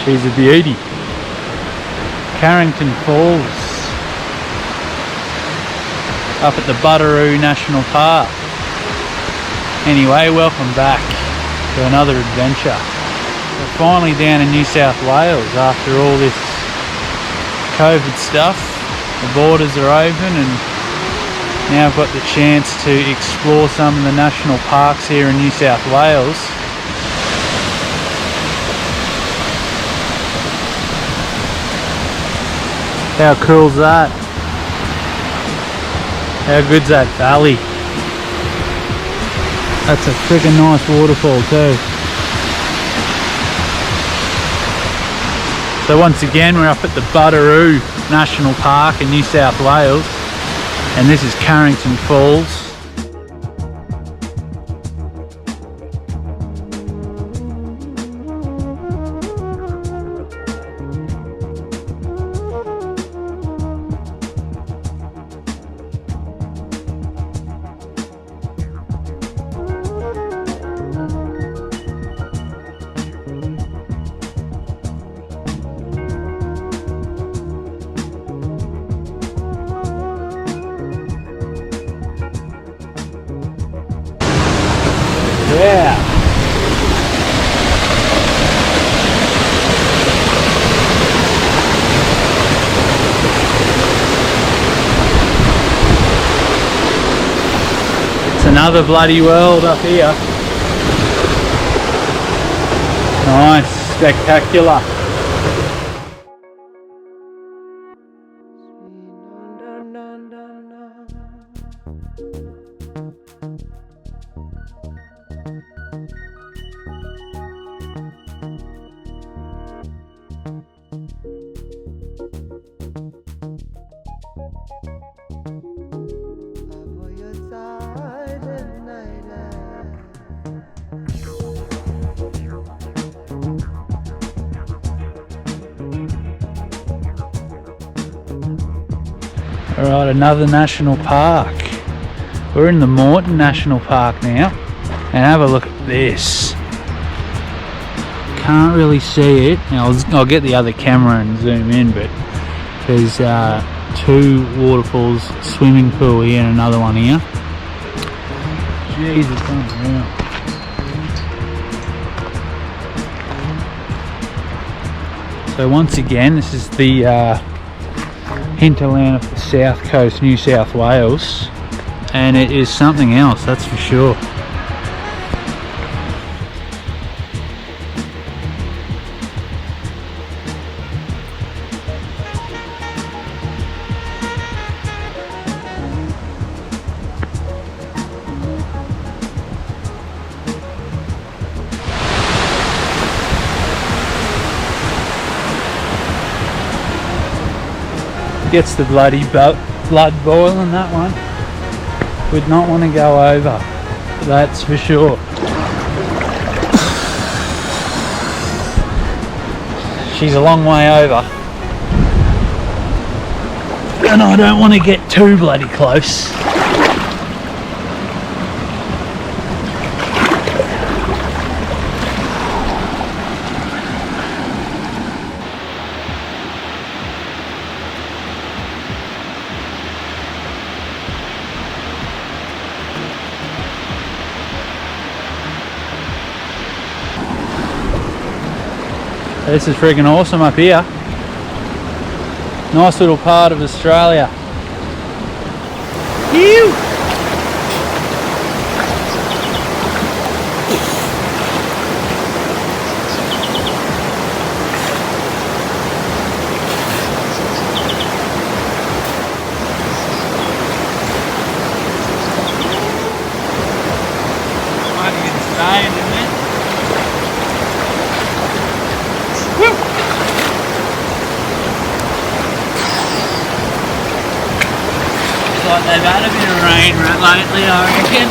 She's a beauty. Carrington Falls, up at the Butteroo National Park. Anyway, welcome back to another adventure. We're finally down in New South Wales after all this COVID stuff. The borders are open and now I've got the chance to explore some of the national parks here in New South Wales. How cool's that? How good's that valley? That's a freaking nice waterfall too. So once again we're up at the Butteroo National Park in New South Wales, and this is Carrington Falls. Yeah. It's another bloody world up here. Nice, spectacular. Alright, another national park. We're in the Moreton National Park now, and have a look at this. Can't really see it. Now, I'll get the other camera and zoom in, but there's two waterfalls, swimming pool here and another one here. Jesus, unreal. So once again, this is the hinterland of the south coast, New South Wales, and it is something else, that's for sure. Gets the bloody blood boiling, that one. Would not want to go over, that's for sure. She's a long way over, and I don't want to get too bloody close. This is freaking awesome up here. Nice little part of Australia. Ew! Might even stay in a minute. Like they've had a bit of rain lately, I reckon.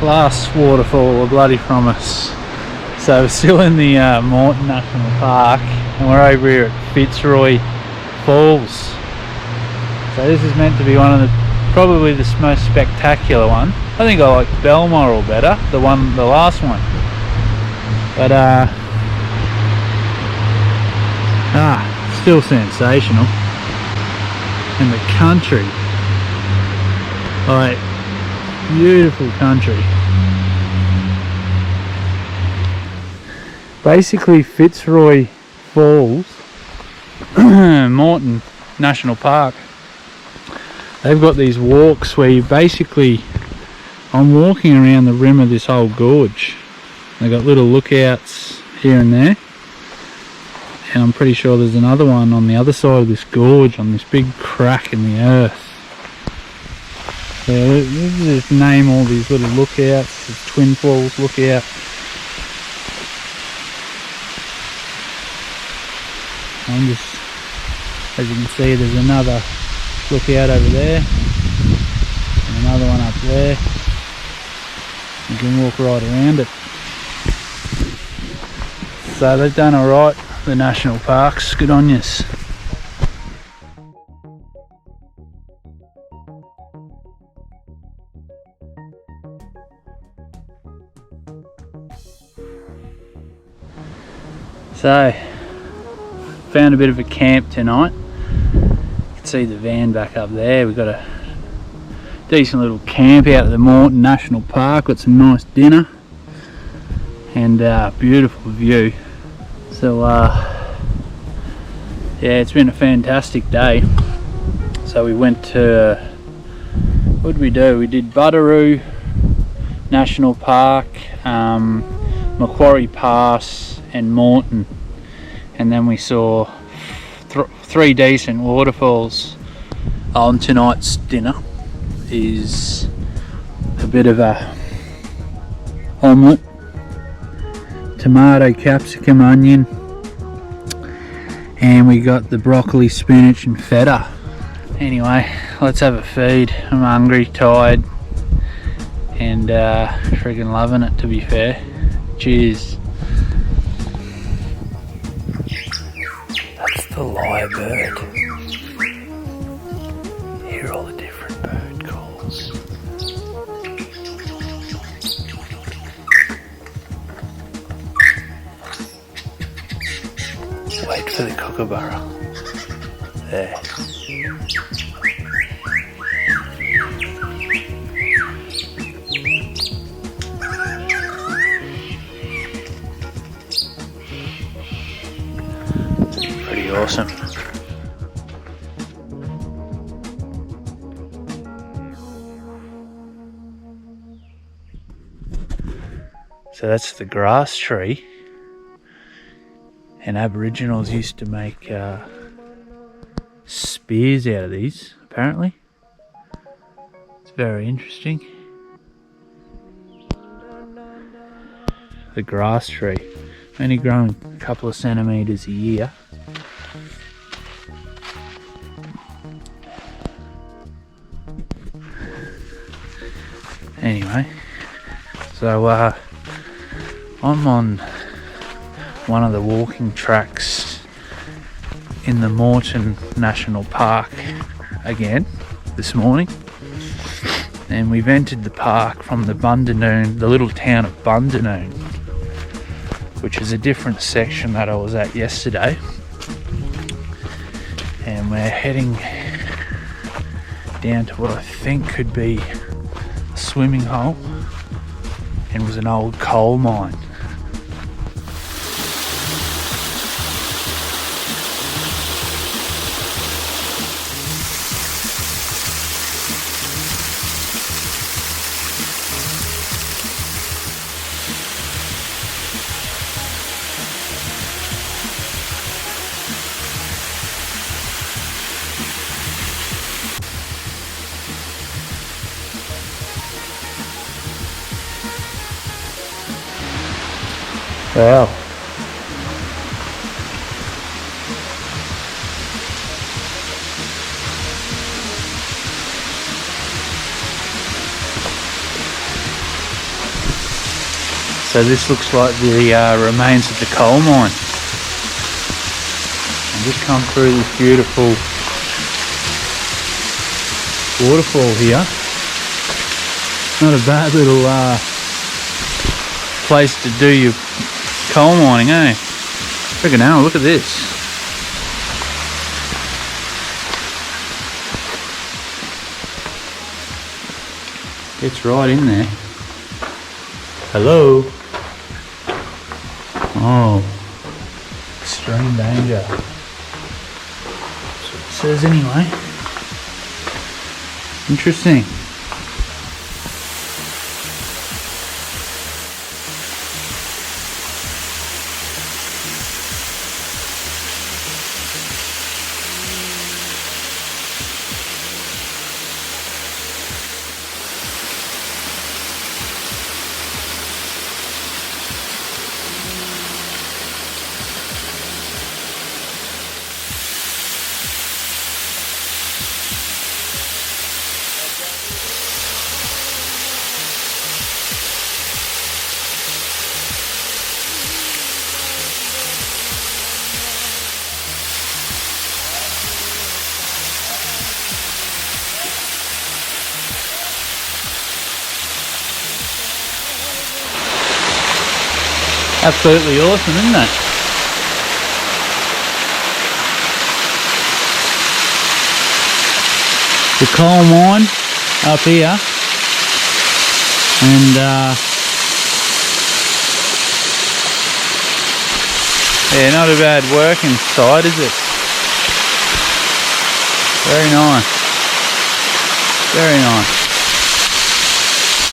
last waterfall are bloody from us. So we're still in the Moreton National Park, and we're over here at Fitzroy Falls. So this is meant to be one of the, probably the most spectacular one. I think I like Balmoral better, the last one. But still sensational. And the country, like, beautiful country. Basically Fitzroy Falls, Moreton National Park, they've got these walks where you basically, I'm walking around the rim of this whole gorge. They've got little lookouts here and there, and I'm pretty sure there's another one on the other side of this gorge, on this big crack in the earth. So let's just name all these little lookouts. There's Twin Falls Lookout. I'm just, as you can see, there's another lookout over there, and another one up there. You can walk right around it. So they've done alright, the national parks. Good on yous. So, found a bit of a camp tonight. You can see the van back up there. We've got a decent little camp out at the Moreton National Park. Got some nice dinner and beautiful view. So yeah, it's been a fantastic day. So we went to, what did we do? We did Butteroo National Park, Macquarie Pass and Moreton, and then we saw three decent waterfalls. On tonight's dinner is a bit of a omelette, tomato, capsicum, onion, and we got the broccoli, spinach and feta. Anyway, let's have a feed. I'm hungry, tired, and freaking loving it, to be fair. Cheers. That's the lyrebird. Hear all the different bird calls. Wait for the kookaburra. There. Pretty awesome. So that's the grass tree, and Aboriginals used to make spears out of these, apparently. It's very interesting. The grass tree, only growing a couple of centimetres a year. Anyway, so I'm on one of the walking tracks in the Moreton National Park again this morning, and we've entered the park from the Bundanoon, the little town of Bundanoon, which is a different section that I was at yesterday, and we're heading down to what I think could be a swimming hole and was an old coal mine. Wow. So this looks like the remains of the coal mine. And just come through this beautiful waterfall here. Not a bad little place to do your coal mining, eh? Freaking hell, look at this. Gets right in there. Hello. Oh, extreme danger. That's what it says anyway. Interesting. Absolutely awesome, isn't it? The coal mine up here, and yeah, not a bad working site, is it? Very nice. Very nice.